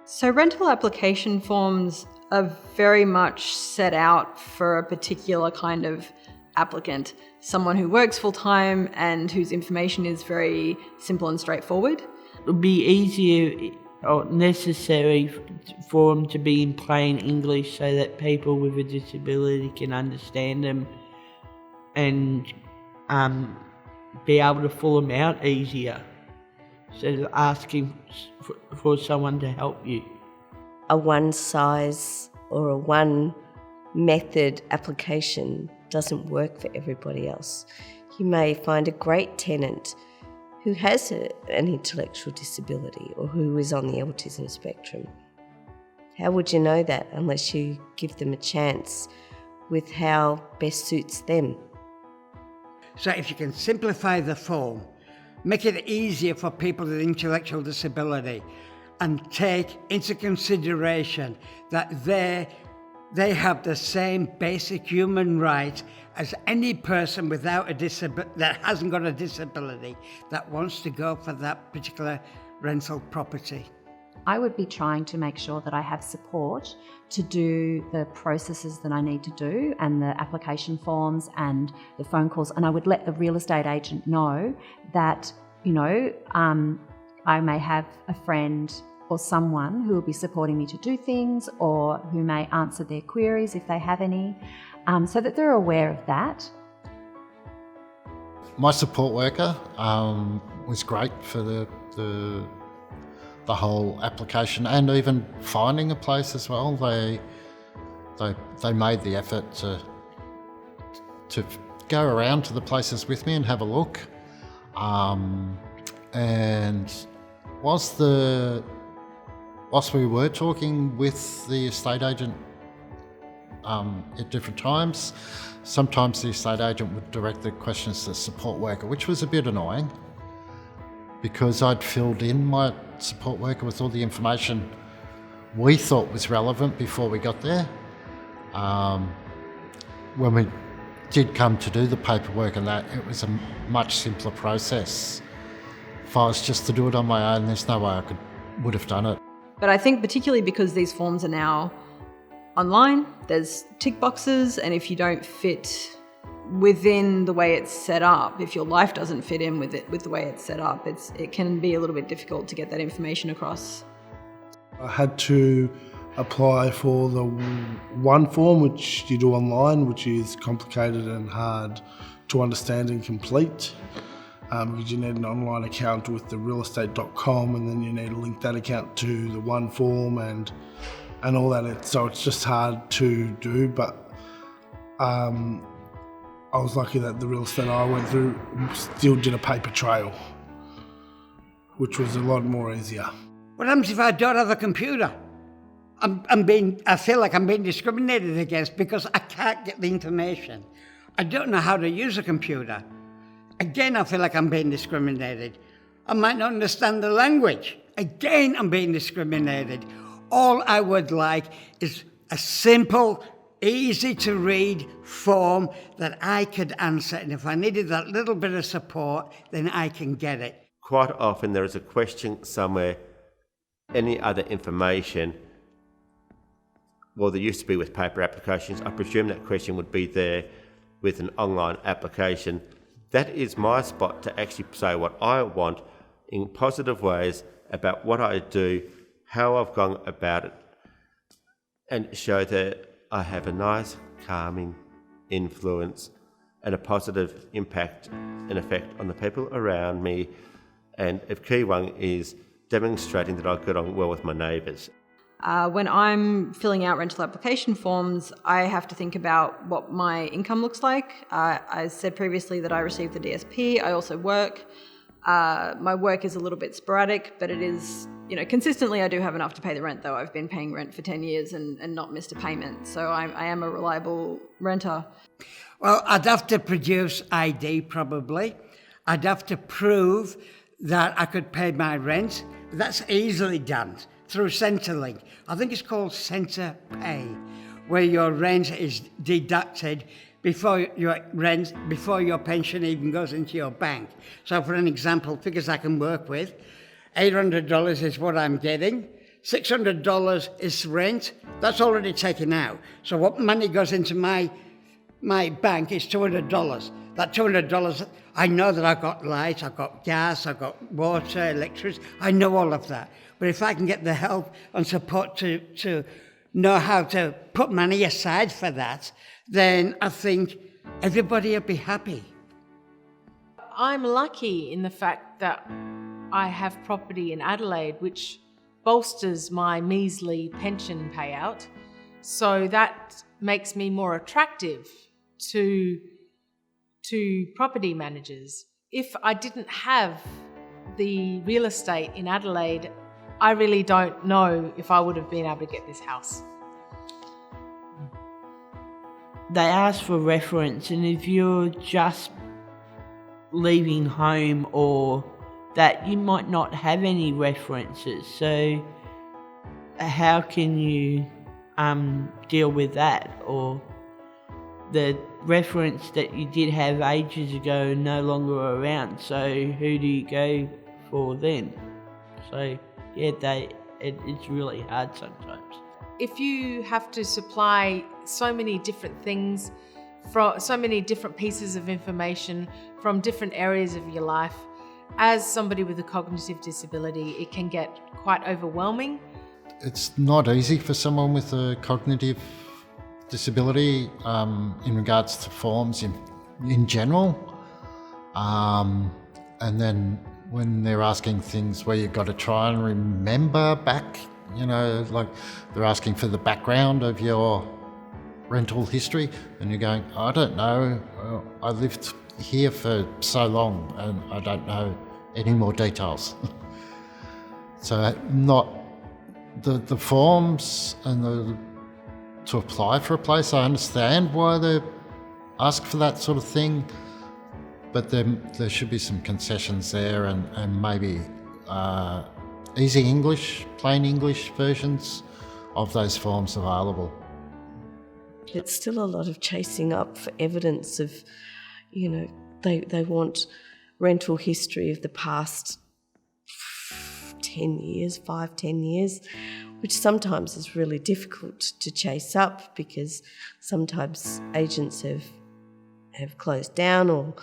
So rental application forms are very much set out for a particular kind of applicant, someone who works full-time and whose information is very simple and straightforward. It would be easier or necessary for them to be in plain English so that people with a disability can understand them and be able to fill them out easier instead of asking for someone to help you. A one size or a one method application doesn't work for everybody else. You may find a great tenant who has an intellectual disability or who is on the autism spectrum. How would you know that unless you give them a chance with how best suits them? So if you can simplify the form, make it easier for people with intellectual disability, and take into consideration that they have the same basic human rights as any person without a that hasn't got a disability that wants to go for that particular rental property. I would be trying to make sure that I have support to do the processes that I need to do and the application forms and the phone calls, and I would let the real estate agent know that, I may have a friend or someone who will be supporting me to do things or who may answer their queries if they have any, so that they're aware of that. My support worker was great for the whole application and even finding a place as well. They made the effort to go around to the places with me and have a look. And whilst we were talking with the estate agent at different times, sometimes the estate agent would direct the questions to the support worker, which was a bit annoying because I'd filled in my support worker with all the information we thought was relevant before we got there. When we did come to do the paperwork and that, it was a much simpler process. If I was just to do it on my own, there's no way I would have done it. But I think particularly because these forms are now online, there's tick boxes, and if you don't fit within the way it's set up, if your life doesn't fit in with the way it's set up, it can be a little bit difficult to get that information across. I had to apply for the one form, which you do online, which is complicated and hard to understand and complete. Because you need an online account with the vid08, and then you need to link that account to the one form and all that. So it's just hard to do, but I was lucky that the real estate I went through still did a paper trail, which was a lot more easier. What happens if I don't have a computer? I feel like I'm being discriminated against because I can't get the information. I don't know how to use a computer. Again, I feel like I'm being discriminated. I might not understand the language. Again, I'm being discriminated. All I would like is a simple, easy to read form that I could answer. And if I needed that little bit of support, then I can get it. Quite often there is a question somewhere, any other information. Well, there used to be with paper applications. I presume that question would be there with an online application. That is my spot to actually say what I want in positive ways about what I do, how I've gone about it, and show that I have a nice, calming influence and a positive impact and effect on the people around me. And a key one is demonstrating that I get on well with my neighbours. When I'm filling out rental application forms, I have to think about what my income looks like. I said previously that I received the DSP. I also work. My work is a little bit sporadic, but it is, consistently I do have enough to pay the rent, though. I've been paying rent for 10 years and not missed a payment. So I am a reliable renter. Well, I'd have to produce ID probably. I'd have to prove that I could pay my rent. That's easily done through Centrelink. I think it's called Centre Pay, where your rent is deducted before your pension even goes into your bank. So for an example, figures I can work with, $800 is what I'm getting. $600 is rent. That's already taken out. So what money goes into my bank is $200. That $200, I know that I've got light, I've got gas, I've got water, electricity. I know all of that. But if I can get the help and support to know how to put money aside for that, then I think everybody will be happy. I'm lucky in the fact that I have property in Adelaide, which bolsters my measly pension payout. So that makes me more attractive to property managers. If I didn't have the real estate in Adelaide, I really don't know if I would have been able to get this house. They ask for reference, and if you're just leaving home or that, you might not have any references. So how can you deal with that? Or the reference that you did have ages ago no longer around, so who do you go for then? So yeah, it's really hard sometimes. If you have to supply so many different things, from so many different pieces of information from different areas of your life, as somebody with a cognitive disability, it can get quite overwhelming. It's not easy for someone with a cognitive disability in regards to forms in general. And then when they're asking things where you've got to try and remember back, like they're asking for the background of your rental history, and you're going, I don't know, I lived here for so long and I don't know any more details. So not the forms and to apply for a place, I understand why they ask for that sort of thing, but there should be some concessions there, and maybe easy English, plain English versions of those forms available. It's still a lot of chasing up for evidence of, they want rental history of the past 10 years, 10 years, which sometimes is really difficult to chase up because sometimes agents have closed down or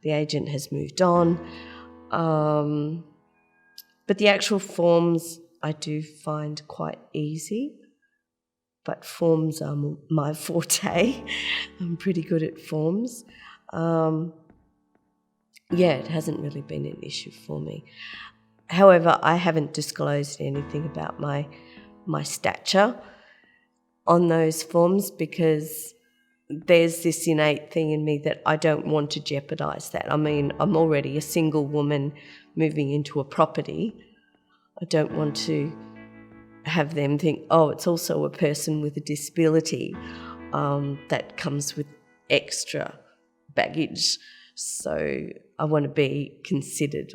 the agent has moved on. But the actual forms I do find quite easy, but forms are my forte. I'm pretty good at forms. It hasn't really been an issue for me. However, I haven't disclosed anything about my stature on those forms because there's this innate thing in me that I don't want to jeopardise that. I mean, I'm already a single woman moving into a property. I don't want to have them think, it's also a person with a disability that comes with extra baggage. So I want to be considered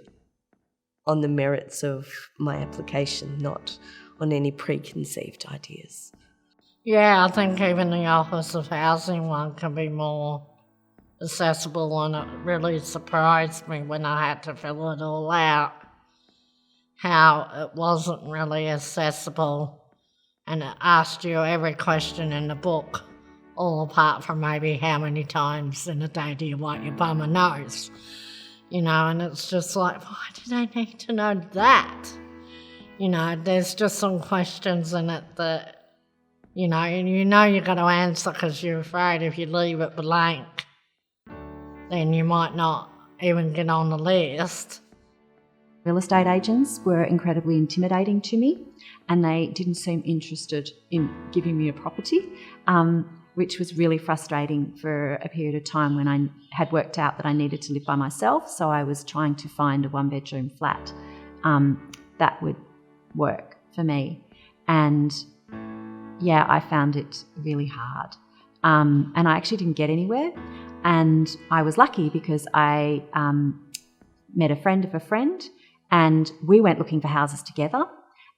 on the merits of my application, not on any preconceived ideas. Yeah, I think even the Office of Housing one can be more accessible, and it really surprised me when I had to fill it all out, how it wasn't really accessible, and it asked you every question in the book, all apart from maybe how many times in a day do you wipe your bum and nose, and it's just like, why do they need to know that? There's just some questions in it that, and you've got to answer because you're afraid if you leave it blank, then you might not even get on the list. Real estate agents were incredibly intimidating to me, and they didn't seem interested in giving me a property, which was really frustrating for a period of time when I had worked out that I needed to live by myself. So I was trying to find a one-bedroom flat that would work for me. And I found it really hard. And I actually didn't get anywhere. And I was lucky because I met a friend of a friend, and we went looking for houses together.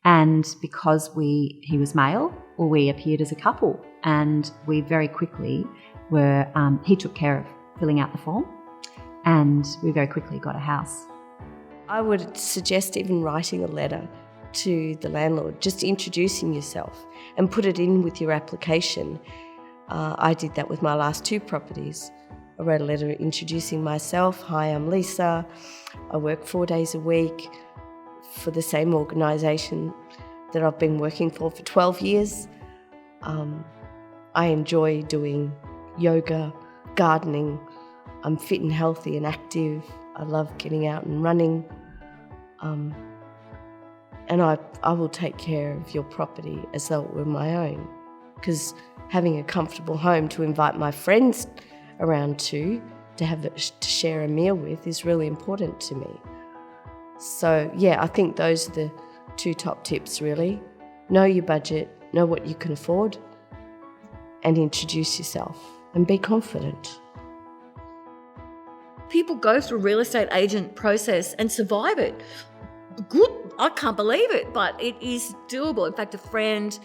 And because he was male, we appeared as a couple, and we very quickly were, he took care of filling out the form, and we very quickly got a house. I would suggest even writing a letter to the landlord, just introducing yourself and put it in with your application. I did that with my last 2 properties. I wrote a letter introducing myself. Hi, I'm Lisa. I work 4 days a week for the same organisation that I've been working for 12 years. I enjoy doing yoga, gardening. I'm fit and healthy and active. I love getting out and running. And I will take care of your property as though it were my own, because having a comfortable home to invite my friends around to share a meal with is really important to me. So yeah, I think those are the 2 top tips really. Know your budget, know what you can afford, and introduce yourself and be confident. People go through a real estate agent process and survive it. Good, I can't believe it, but it is doable. In fact, a friend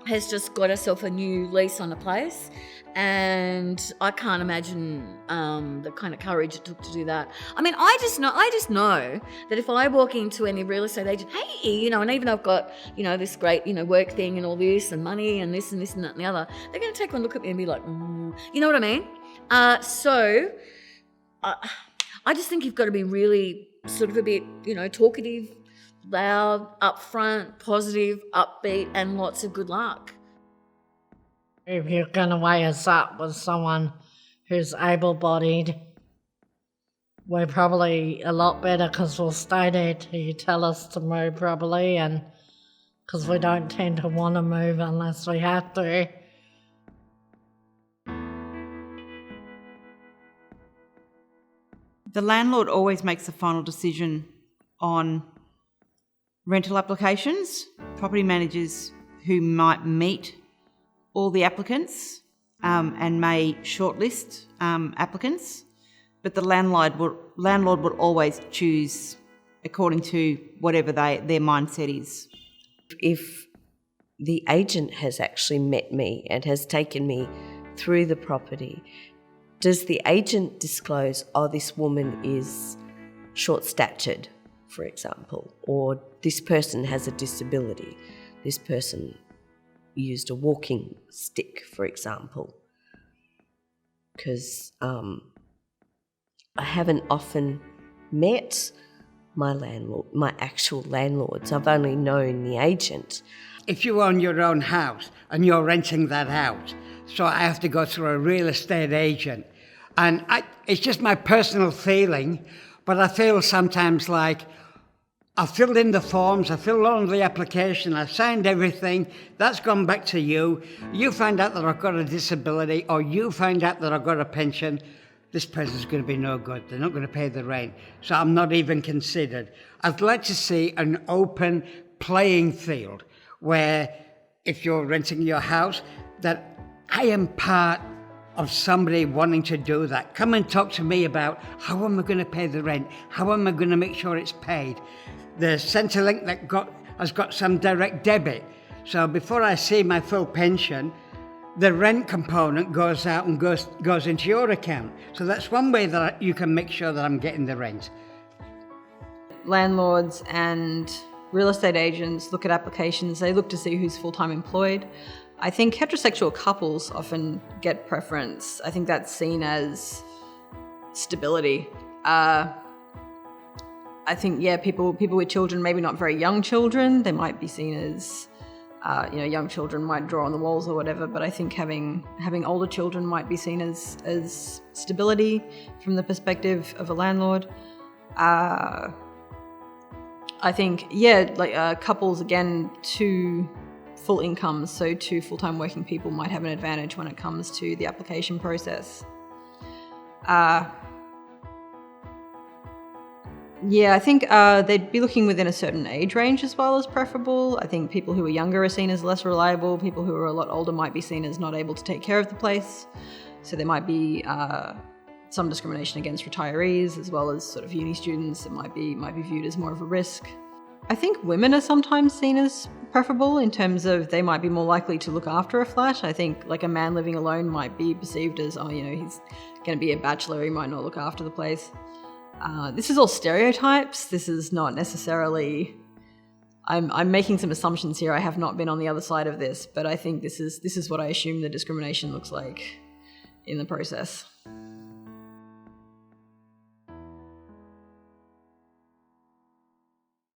has just got herself a new lease on a place, and I can't imagine the kind of courage it took to do that. I mean, I just know that if I walk into any real estate agent, hey, and even though I've got, this great, work thing and all this and money and this and this and that and the other, they're going to take one look at me and be like, you know what I mean? So I just think you've got to be really sort of a bit, talkative, loud, upfront, positive, upbeat, and lots of good luck. If you're going to weigh us up with someone who's able-bodied, we're probably a lot better because we'll stay there till you tell us to move probably, and because we don't tend to want to move unless we have to. The landlord always makes the final decision on rental applications. Property managers who might meet all the applicants and may shortlist applicants, but the landlord would always choose according to whatever their mindset is. If the agent has actually met me and has taken me through the property, does the agent disclose, this woman is short-statured, for example, or this person has a disability, this person used a walking stick, for example? Because I haven't often met my actual landlords. I've only known the agent. If you own your own house and you're renting that out, so I have to go through a real estate agent. And it's just my personal feeling, but I feel sometimes like I filled in the forms, I filled on the application, I signed everything, that's gone back to you. You find out that I've got a disability, or you find out that I've got a pension. This person's going to be no good. They're not going to pay the rent. So I'm not even considered. I'd like to see an open playing field where if you're renting your house, that I am part of somebody wanting to do that. Come and talk to me about how am I going to pay the rent? How am I going to make sure it's paid? The Centrelink has got some direct debit. So before I see my full pension, the rent component goes out and goes into your account. So that's one way that you can make sure that I'm getting the rent. Landlords and real estate agents look at applications, they look to see who's full-time employed. I think heterosexual couples often get preference. I think that's seen as stability. I think, people with children, maybe not very young children, they might be seen as, young children might draw on the walls or whatever, but I think having older children might be seen as stability from the perspective of a landlord. I think, couples, again, two full incomes, so 2 full-time working people might have an advantage when it comes to the application process. I think they'd be looking within a certain age range as well as preferable. I think people who are younger are seen as less reliable. People who are a lot older might be seen as not able to take care of the place. So there might be some discrimination against retirees as well as sort of uni students. It might be viewed as more of a risk. I think women are sometimes seen as preferable in terms of they might be more likely to look after a flat. I think like a man living alone might be perceived as, he's going to be a bachelor, he might not look after the place. This is all stereotypes. This is not necessarily I'm making some assumptions here. I have not been on the other side of this, but I think this is what I assume the discrimination looks like in the process.